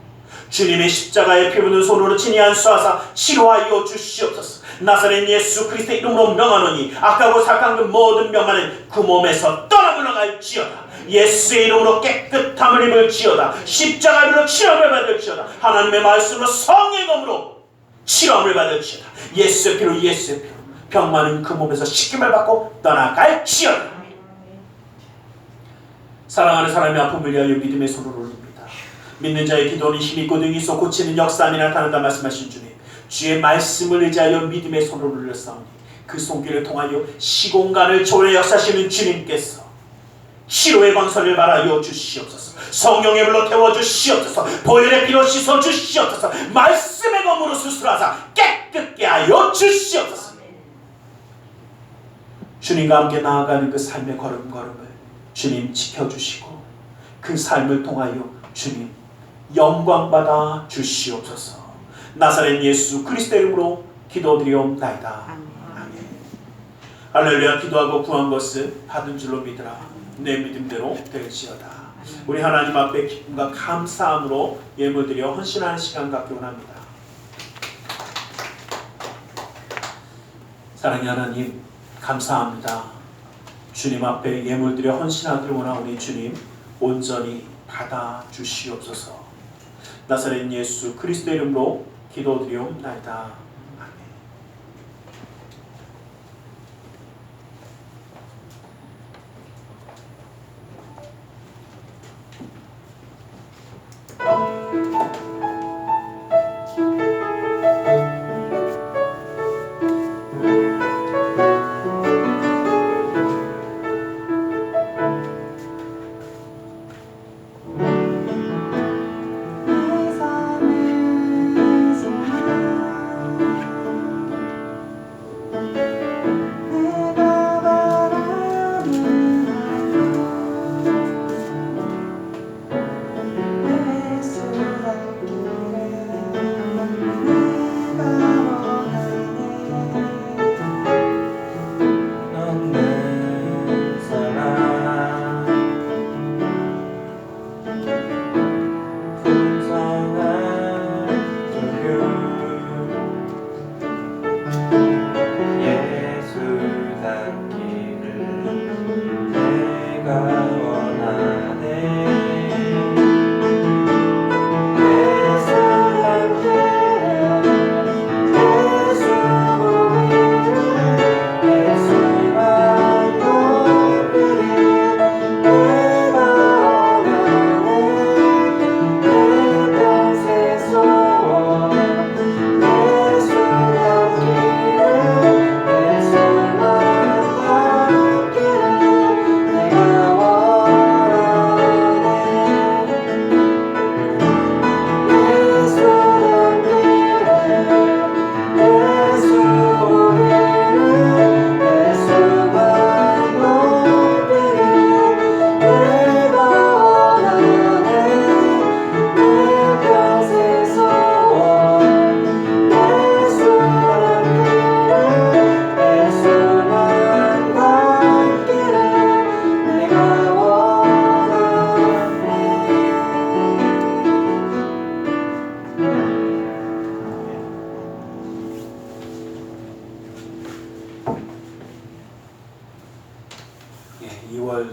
주님의 십자가에 피 묻은 손으로 친히 안수하사 치료하여 주시옵소서. 나사렛 예수 그리스도의 이름으로 명하노니 악하고 사악한 그 모든 병만은 그 몸에서 떠나 물러갈지어다. 예수의 이름으로 깨끗함을 입을지어다. 십자가로 치료를 받을지어다. 하나님의 말씀으로 성령의 검으로 치료함을 받을지어다. 예수의 피로 예수의 피로 병만은 그 몸에서 씻김을 받고 떠나갈지어다. 사랑하는 사람의 아픔을 위하여 믿음의 손을 올립니다. 믿는 자의 기도는 힘이 있고 능이 있어 고치는 역사함이 나타난다 말씀하신 주님, 주의 말씀을 의지하여 믿음의 손을 올렸사오니 그 손길을 통하여 시공간을 초월해 역사하시는 주님께서 치료의 광선을 발하여 주시옵소서. 성령의 불로 태워주시옵소서. 보혈의 피로 씻어주시옵소서. 말씀의 검으로 수술하사 깨끗게 하여 주시옵소서. 주님과 함께 나아가는 그 삶의 걸음걸음을 주님 지켜주시고 그 삶을 통하여 주님 영광받아 주시옵소서. 나사렛 예수 그리스도의 이름으로 기도드리옵나이다. 아멘. 할렐루야. 기도하고 구한 것은 받은 줄로 믿으라. 내 믿음대로 될지어다. 우리 하나님 앞에 기쁨과 감사함으로 예물드려 헌신하는 시간 갖기 원합니다. 사랑의 하나님, 감사합니다. 주님 앞에 예물드려 헌신하기를 원하오니 주님 온전히 받아 주시옵소서. 나사렛 예수 그리스도의 이름으로 기도드리옵나이다.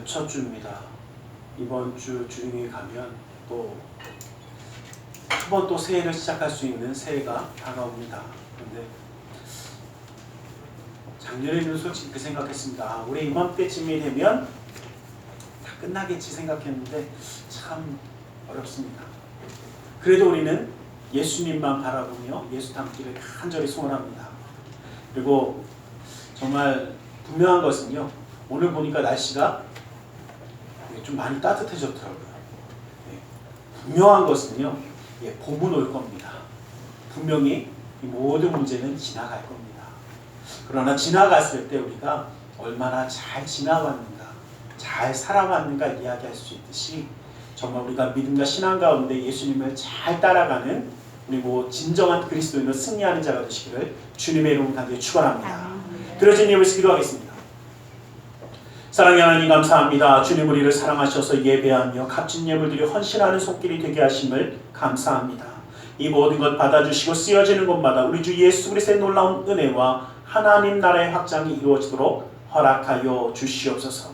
첫 주입니다. 이번 주 주중에 가면 또 한 번 또 새해를 시작할 수 있는 새해가 다가옵니다. 그런데 작년에는 솔직히 그 생각했습니다. 아, 올해 이맘때쯤이 되면 다 끝나겠지 생각했는데 참 어렵습니다. 그래도 우리는 예수님만 바라보며 예수 닮기를 간절히 소원합니다. 그리고 정말 분명한 것은요, 오늘 보니까 날씨가 좀 많이 따뜻해졌더라고요. 분명한 것은요, 봄은 올 겁니다. 분명히 이 모든 문제는 지나갈 겁니다. 그러나 지나갔을 때 우리가 얼마나 잘 지나왔는가, 잘 살아왔는가 이야기할 수 있듯이 정말 우리가 믿음과 신앙 가운데 예수님을 잘 따라가는 우리 진정한 그리스도인으로 승리하는 자가 되시기를 주님의 이름으로 간절히 축원합니다. 들어진 예배에서 기도하겠습니다. 사랑의 하나님 감사합니다. 주님 우리를 사랑하셔서 예배하며 값진 예물들이 헌신하는 손길이 되게 하심을 감사합니다. 이 모든 것 받아주시고 쓰여지는 곳마다 우리 주 예수 그리스도의 놀라운 은혜와 하나님 나라의 확장이 이루어지도록 허락하여 주시옵소서.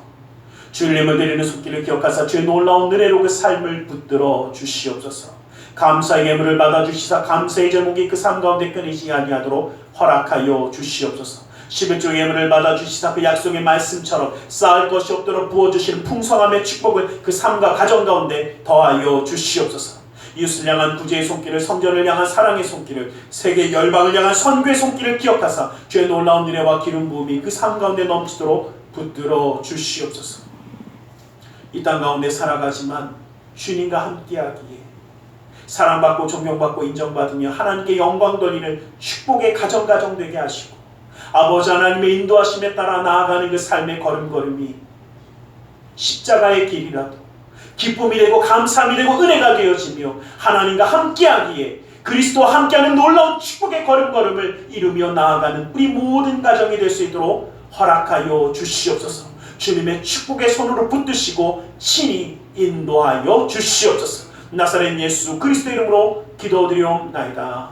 주님을 드리는 손길을 기억하사 주의 놀라운 은혜로 그 삶을 붙들어 주시옵소서. 감사의 예물을 받아주시사 감사의 제목이 그 삶 가운데 끊이지 아니하도록 허락하여 주시옵소서. 11조 예물을 받아주시사 그 약속의 말씀처럼 쌓을 것이 없도록 부어주시는 풍성함의 축복을 그 삶과 가정 가운데 더하여 주시옵소서. 이웃을 향한 구제의 손길을, 성전을 향한 사랑의 손길을, 세계 열방을 향한 선교의 손길을 기억하사 주의 놀라운 은혜와 기름 부음이 그 삶 가운데 넘치도록 붙들어 주시옵소서. 이 땅 가운데 살아가지만 주님과 함께하기에 사랑받고 존경받고 인정받으며 하나님께 영광 돌리는 축복의 가정 되게 하시고 아버지 하나님의 인도하심에 따라 나아가는 그 삶의 걸음걸음이 십자가의 길이라도 기쁨이 되고 감사함이 되고 은혜가 되어지며 하나님과 함께하기에 그리스도와 함께하는 놀라운 축복의 걸음걸음을 이루며 나아가는 우리 모든 가정이 될 수 있도록 허락하여 주시옵소서. 주님의 축복의 손으로 붙드시고 친히 인도하여 주시옵소서. 나사렛 예수 그리스도 이름으로 기도드리옵나이다.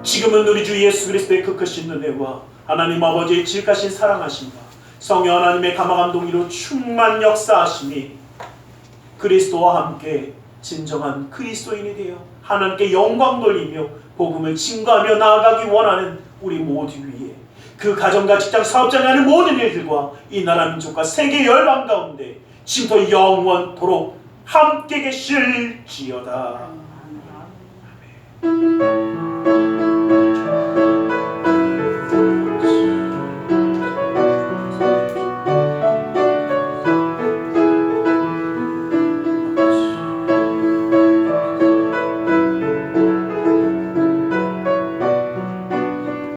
지금은 우리 주 예수 그리스도의 그 크신 은혜와 하나님 아버지의 지극하신 사랑하심과 성령 하나님의 감화감동으로 충만 역사하심이 그리스도와 함께 진정한 그리스도인이 되어 하나님께 영광 돌리며 복음을 증거하며 나아가기 원하는 우리 모두 위에 그 가정과 직장 사업장에 하는 모든 일들과 이 나라 민족과 세계 열방 가운데 지금부터 영원토록 함께 계실지어다. 아멘.